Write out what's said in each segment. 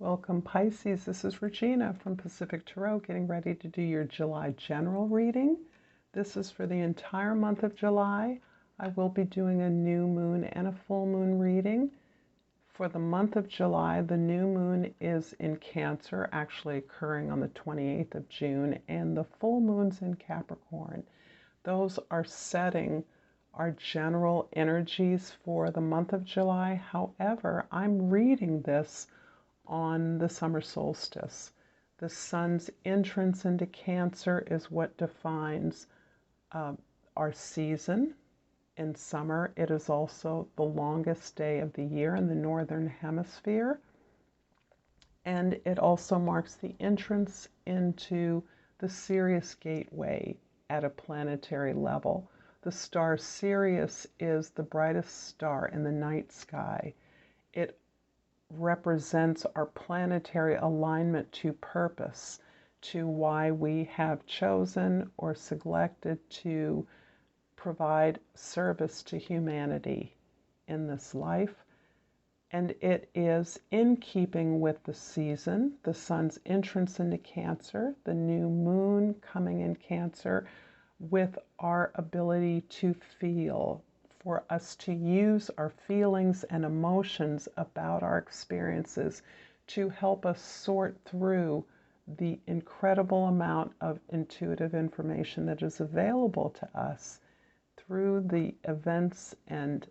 Welcome, Pisces. This is Regina from Pacific Tarot, getting ready to do your July general reading. This is for the entire month of July. I will be doing a new moon and a full moon reading. For the month of July, the new moon is in Cancer, actually occurring on the 28th of June, and the full moon's in Capricorn. Those are setting our general energies for the month of July. However, I'm reading this on the summer solstice. The sun's entrance into Cancer is what defines our season. In summer, it is also the longest day of the year in the Northern Hemisphere. And it also marks the entrance into the Sirius Gateway at a planetary level. The star Sirius is the brightest star in the night sky. It represents our planetary alignment to purpose, to why we have chosen or selected to provide service to humanity in this life. And it is in keeping with the season, the sun's entrance into Cancer, the new moon coming in Cancer, with our ability to feel, for us to use our feelings and emotions about our experiences to help us sort through the incredible amount of intuitive information that is available to us through the events and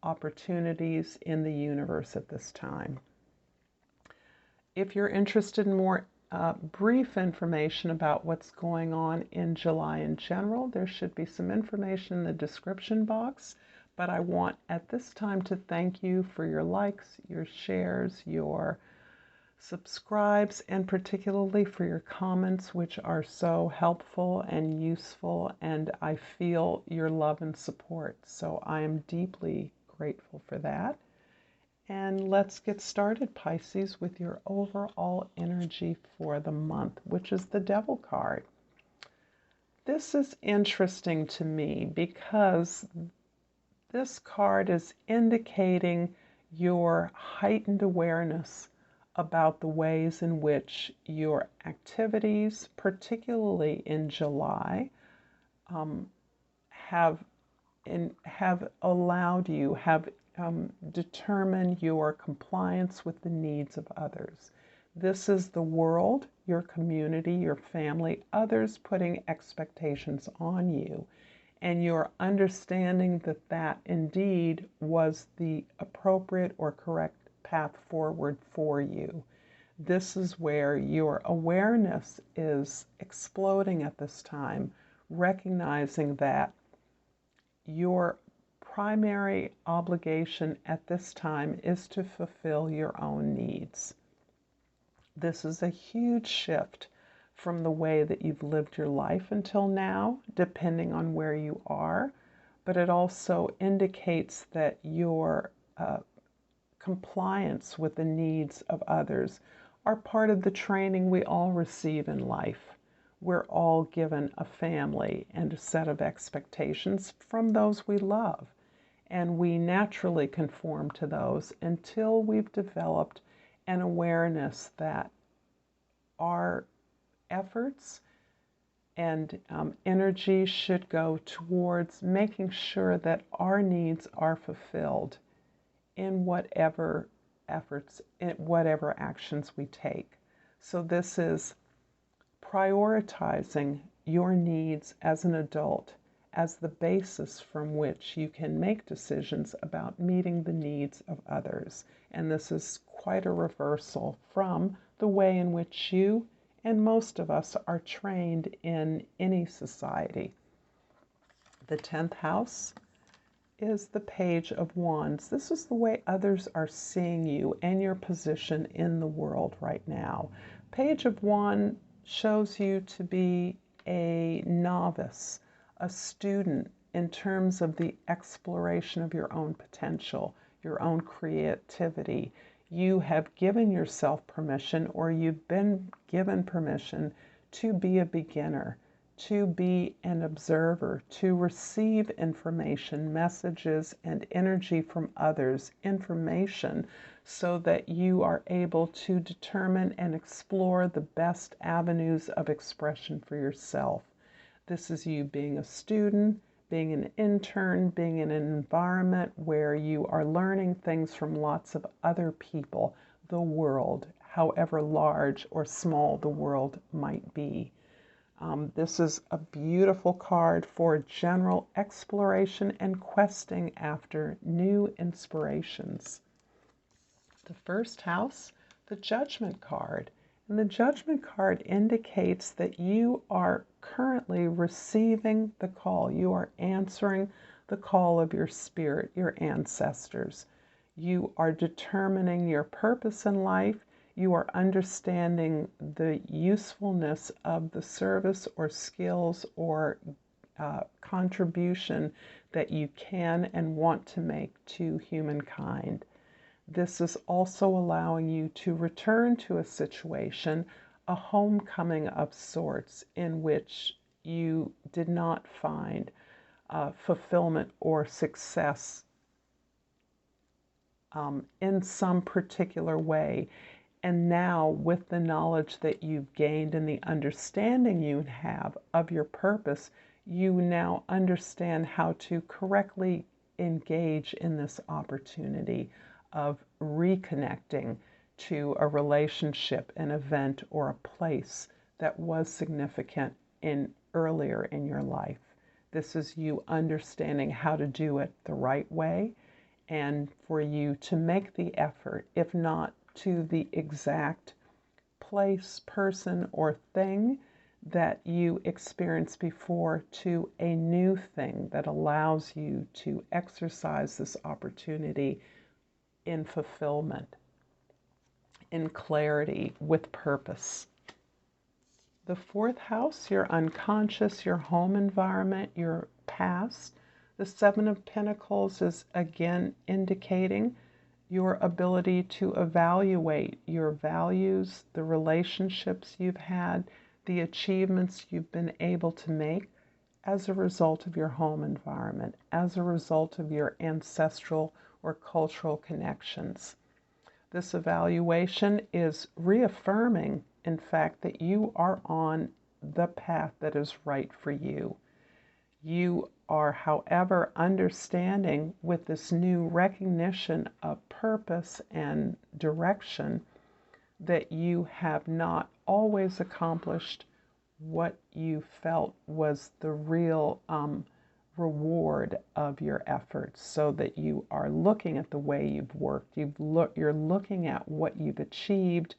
opportunities in the universe at this time. If you're interested in more brief information about what's going on in July in general, there should be some information in the description box. But I want at this time to thank you for your likes, your shares, your subscribes, and particularly for your comments, which are so helpful and useful, and I feel your love and support. So I am deeply grateful for that. And let's get started, Pisces, with your overall energy for the month, which is the Devil card. This is interesting to me because this card is indicating your heightened awareness about the ways in which your activities, particularly in July, have allowed you, determine your compliance with the needs of others. This is the world, your community, your family, others putting expectations on you, and your understanding that that indeed was the appropriate or correct path forward for you. This is where your awareness is exploding at this time, recognizing that your primary obligation at this time is to fulfill your own needs. This is a huge shift from the way that you've lived your life until now, depending on where you are, but it also indicates that your compliance with the needs of others are part of the training we all receive in life. We're all given a family and a set of expectations from those we love. And we naturally conform to those until we've developed an awareness that our efforts and energy should go towards making sure that our needs are fulfilled in whatever efforts, in whatever actions we take. So this is prioritizing your needs as an adult as the basis from which you can make decisions about meeting the needs of others. And this is quite a reversal from the way in which you and most of us are trained in any society. The 10th house is the Page of Wands. This is the way others are seeing you and your position in the world right now. Page of Wands shows you to be a novice, a student in terms of the exploration of your own potential, your own creativity. You have given yourself permission, or you've been given permission to be a beginner, to be an observer, to receive information, messages, and energy from others, information so that you are able to determine and explore the best avenues of expression for yourself. This is you being a student, being an intern, being in an environment where you are learning things from lots of other people, the world, however large or small the world might be. This is a beautiful card for general exploration and questing after new inspirations. The first house, the Judgment card. And the Judgment card indicates that you are currently receiving the call. You are answering the call of your spirit, your ancestors. You are determining your purpose in life. You are understanding the usefulness of the service or skills or contribution that you can and want to make to humankind. This is also allowing you to return to a situation, a homecoming of sorts, in which you did not find fulfillment or success in some particular way. And now, with the knowledge that you've gained and the understanding you have of your purpose, you now understand how to correctly engage in this opportunity of reconnecting to a relationship, an event, or a place that was significant earlier in your life. This is you understanding how to do it the right way, and for you to make the effort, if not to the exact place, person, or thing that you experienced before, to a new thing that allows you to exercise this opportunity in fulfillment, in clarity, with purpose. The fourth house, your unconscious, your home environment, your past. The Seven of Pentacles is again indicating your ability to evaluate your values, the relationships you've had, the achievements you've been able to make as a result of your home environment, as a result of your ancestral or cultural connections. This evaluation is reaffirming, in fact, that you are on the path that is right for you. You are, however, understanding with this new recognition of purpose and direction that you have not always accomplished what you felt was the real reward of your efforts, so that you are looking at the way you've worked. You're looking at what you've achieved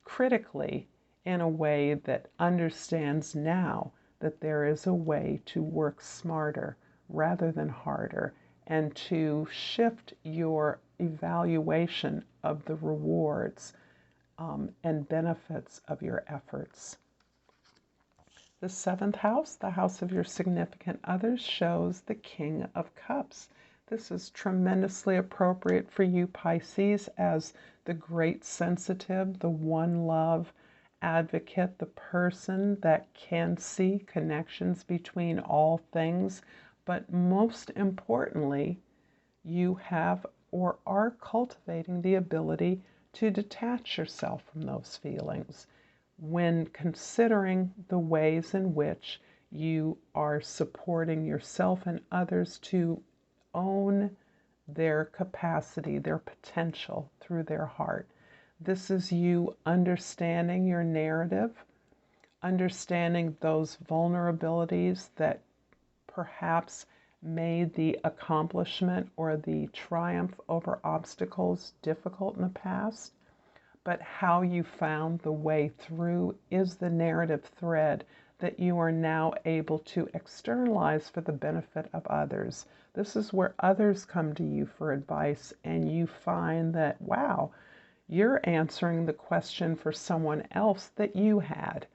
critically in a way that understands now that there is a way to work smarter rather than harder, and to shift your evaluation of the rewards and benefits of your efforts. The seventh house, the house of your significant others, shows the King of Cups. This is tremendously appropriate for you, Pisces, as the great sensitive, the one love advocate, the person that can see connections between all things. But most importantly, you have or are cultivating the ability to detach yourself from those feelings when considering the ways in which you are supporting yourself and others to own their capacity, their potential through their heart. This is you understanding your narrative, understanding those vulnerabilities that perhaps made the accomplishment or the triumph over obstacles difficult in the past, but how you found the way through is the narrative thread that you are now able to externalize for the benefit of others. This is where others come to you for advice, and you find that, wow, you're answering the question for someone else that you had.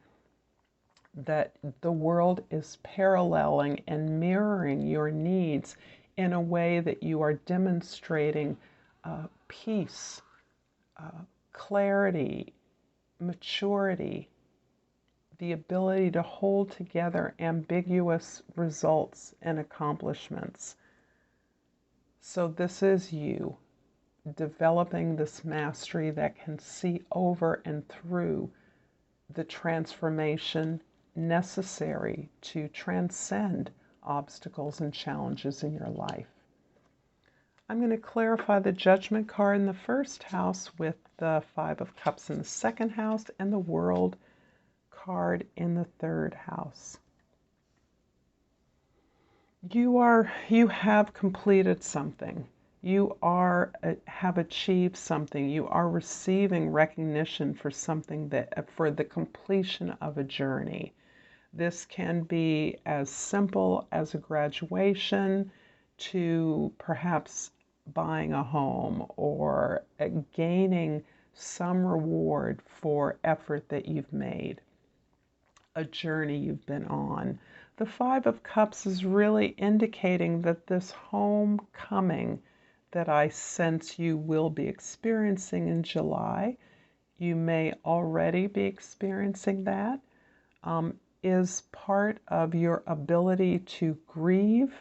That the world is paralleling and mirroring your needs in a way that you are demonstrating peace, clarity, maturity, the ability to hold together ambiguous results and accomplishments. So this is you developing this mastery that can see over and through the transformation necessary to transcend obstacles and challenges in your life. I'm going to clarify the Judgment card in the first house with the Five of Cups in the second house and the World card in the third house. You have completed something. You have achieved something. You are receiving recognition for something for the completion of a journey. This can be as simple as a graduation to perhaps buying a home or gaining some reward for effort that you've made, a journey you've been on. The Five of Cups is really indicating that this homecoming that I sense you will be experiencing in July, you may already be experiencing that, is part of your ability to grieve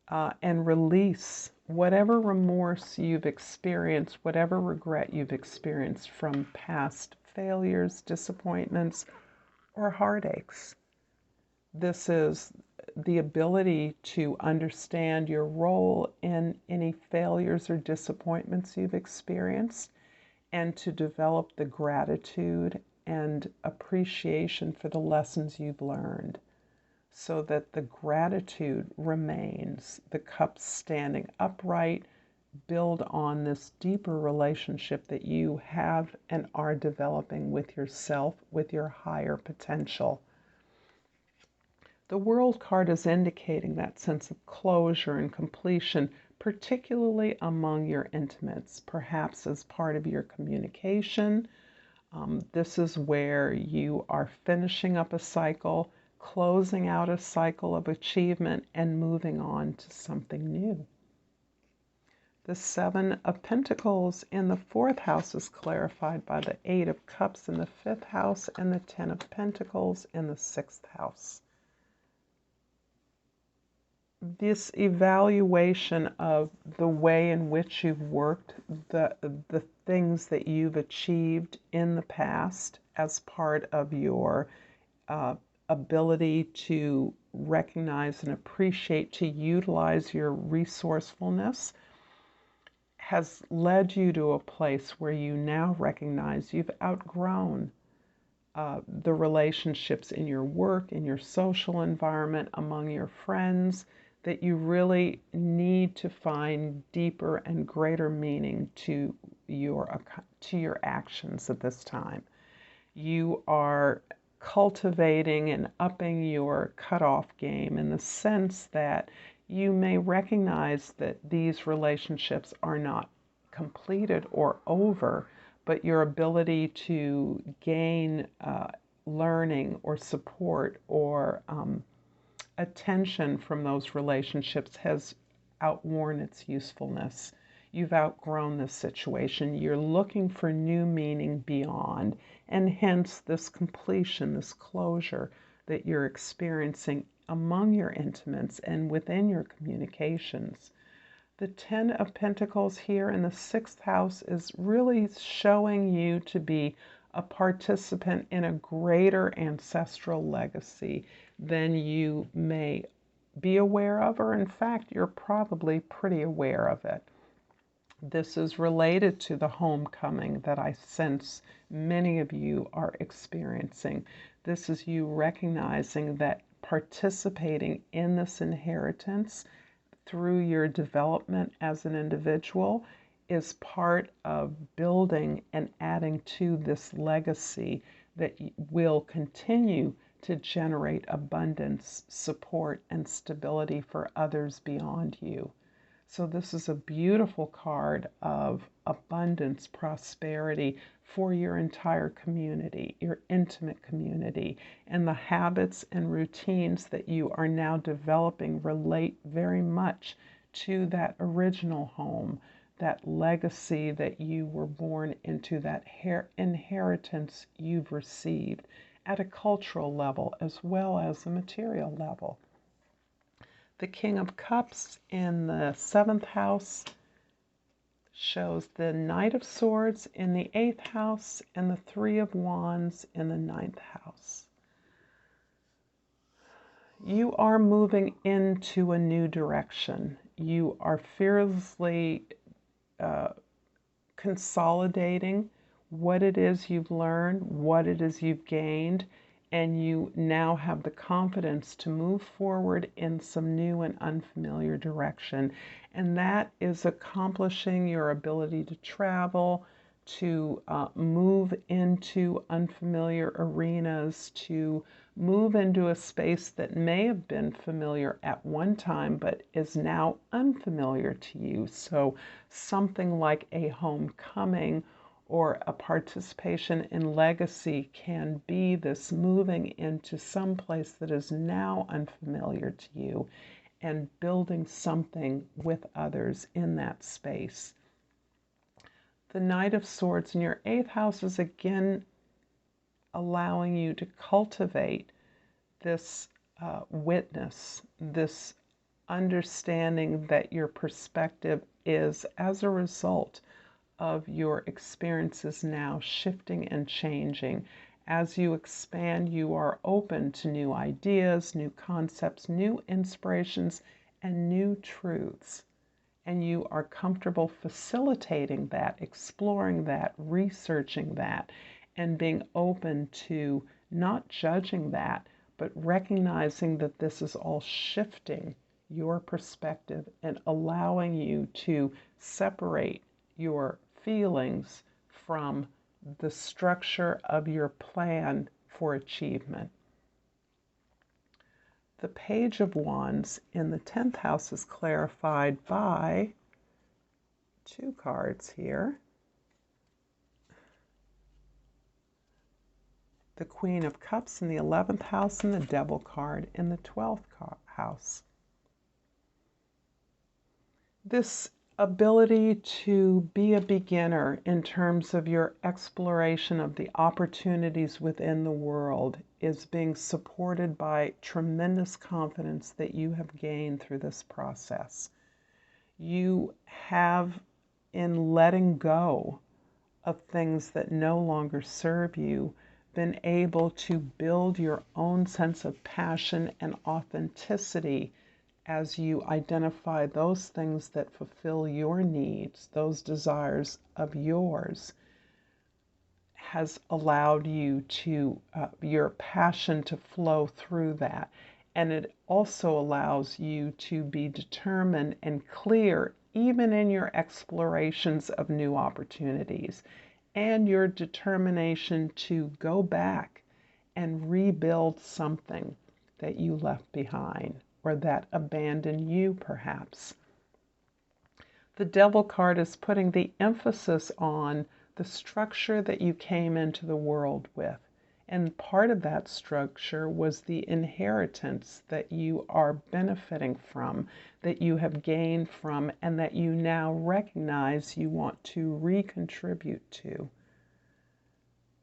and release whatever remorse you've experienced, whatever regret you've experienced from past failures, disappointments, or heartaches. This is the ability to understand your role in any failures or disappointments you've experienced and to develop the gratitude and appreciation for the lessons you've learned so that the gratitude remains. The cups standing upright build on this deeper relationship that you have and are developing with yourself, with your higher potential. The World card is indicating that sense of closure and completion, particularly among your intimates, perhaps as part of your communication. This is where you are finishing up a cycle, closing out a cycle of achievement, and moving on to something new. The Seven of Pentacles in the fourth house is clarified by the Eight of Cups in the fifth house and the Ten of Pentacles in the sixth house. This evaluation of the way in which you've worked, the things that you've achieved in the past as part of your ability to recognize and appreciate, to utilize your resourcefulness, has led you to a place where you now recognize you've outgrown the relationships in your work, in your social environment, among your friends, that you really need to find deeper and greater meaning to your actions at this time. You are cultivating and upping your cutoff game in the sense that you may recognize that these relationships are not completed or over, but your ability to gain learning or support or attention from those relationships has outworn its usefulness. You've outgrown this situation. You're looking for new meaning beyond, and hence this completion, this closure that you're experiencing among your intimates and within your communications. The Ten of Pentacles here in the sixth house is really showing you to be a participant in a greater ancestral legacy than you may be aware of, or in fact, you're probably pretty aware of it. This is related to the homecoming that I sense many of you are experiencing. This is you recognizing that participating in this inheritance through your development as an individual is part of building and adding to this legacy that will continue to generate abundance, support, and stability for others beyond you. So this is a beautiful card of abundance, prosperity for your entire community, your intimate community, and the habits and routines that you are now developing relate very much to that original home, that legacy that you were born into, that inheritance you've received at a cultural level as well as a material level. The King of Cups in the seventh house shows the Knight of Swords in the 8th house and the Three of Wands in the 9th house. You are moving into a new direction. You are fearlessly consolidating what it is you've learned, what it is you've gained, and you now have the confidence to move forward in some new and unfamiliar direction. And that is accomplishing your ability to travel, to move into unfamiliar arenas, to move into a space that may have been familiar at one time but is now unfamiliar to you. So something like a homecoming or a participation in legacy can be this moving into some place that is now unfamiliar to you and building something with others in that space. The Knight of Swords in your 8th house is again allowing you to cultivate this witness, this understanding that your perspective is as a result of your experiences now shifting and changing. As you expand, you are open to new ideas, new concepts, new inspirations, and new truths. And you are comfortable facilitating that, exploring that, researching that, and being open to not judging that, but recognizing that this is all shifting your perspective and allowing you to separate your feelings from the structure of your plan for achievement. The Page of Wands in the 10th house is clarified by 2 cards here. The Queen of Cups in the 11th house and the Devil card in the 12th house. This ability to be a beginner in terms of your exploration of the opportunities within the world is being supported by tremendous confidence that you have gained through this process. You have, in letting go of things that no longer serve you, been able to build your own sense of passion and authenticity as you identify those things that fulfill your needs, those desires of yours, has allowed you to, your passion to flow through that. And it also allows you to be determined and clear even in your explorations of new opportunities, and your determination to go back and rebuild something that you left behind or that abandoned you, perhaps. The Devil card is putting the emphasis on the structure that you came into the world with. And part of that structure was the inheritance that you are benefiting from, that you have gained from, and that you now recognize you want to recontribute to.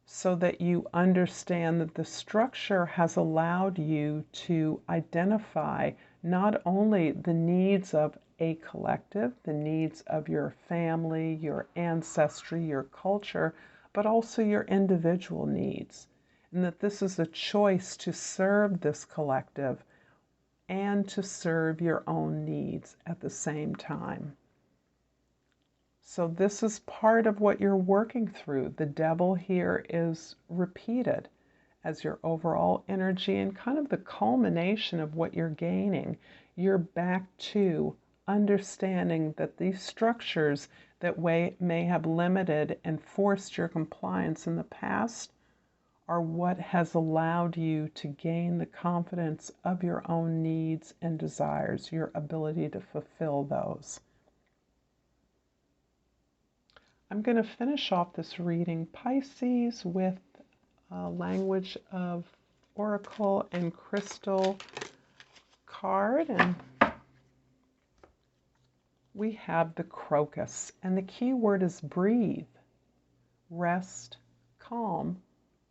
So that you understand that the structure has allowed you to identify not only the needs of a collective, the needs of your family, your ancestry, your culture, but also your individual needs. And that this is a choice to serve this collective and to serve your own needs at the same time. So this is part of what you're working through. The Devil here is repeated as your overall energy and kind of the culmination of what you're gaining. You're back to understanding that these structures that may have limited and forced your compliance in the past are what has allowed you to gain the confidence of your own needs and desires, your ability to fulfill those. I'm going to finish off this reading, Pisces, with language of Oracle and Crystal card. And we have the Crocus. And the key word is breathe, rest, calm,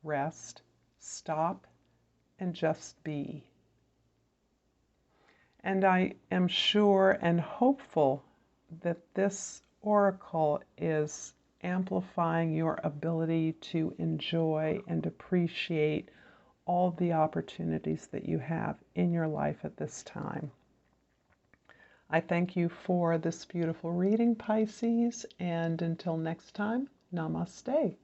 rest, stop, and just be. And I am sure and hopeful that this oracle is amplifying your ability to enjoy and appreciate all the opportunities that you have in your life at this time. I thank you for this beautiful reading, Pisces, and until next time, namaste.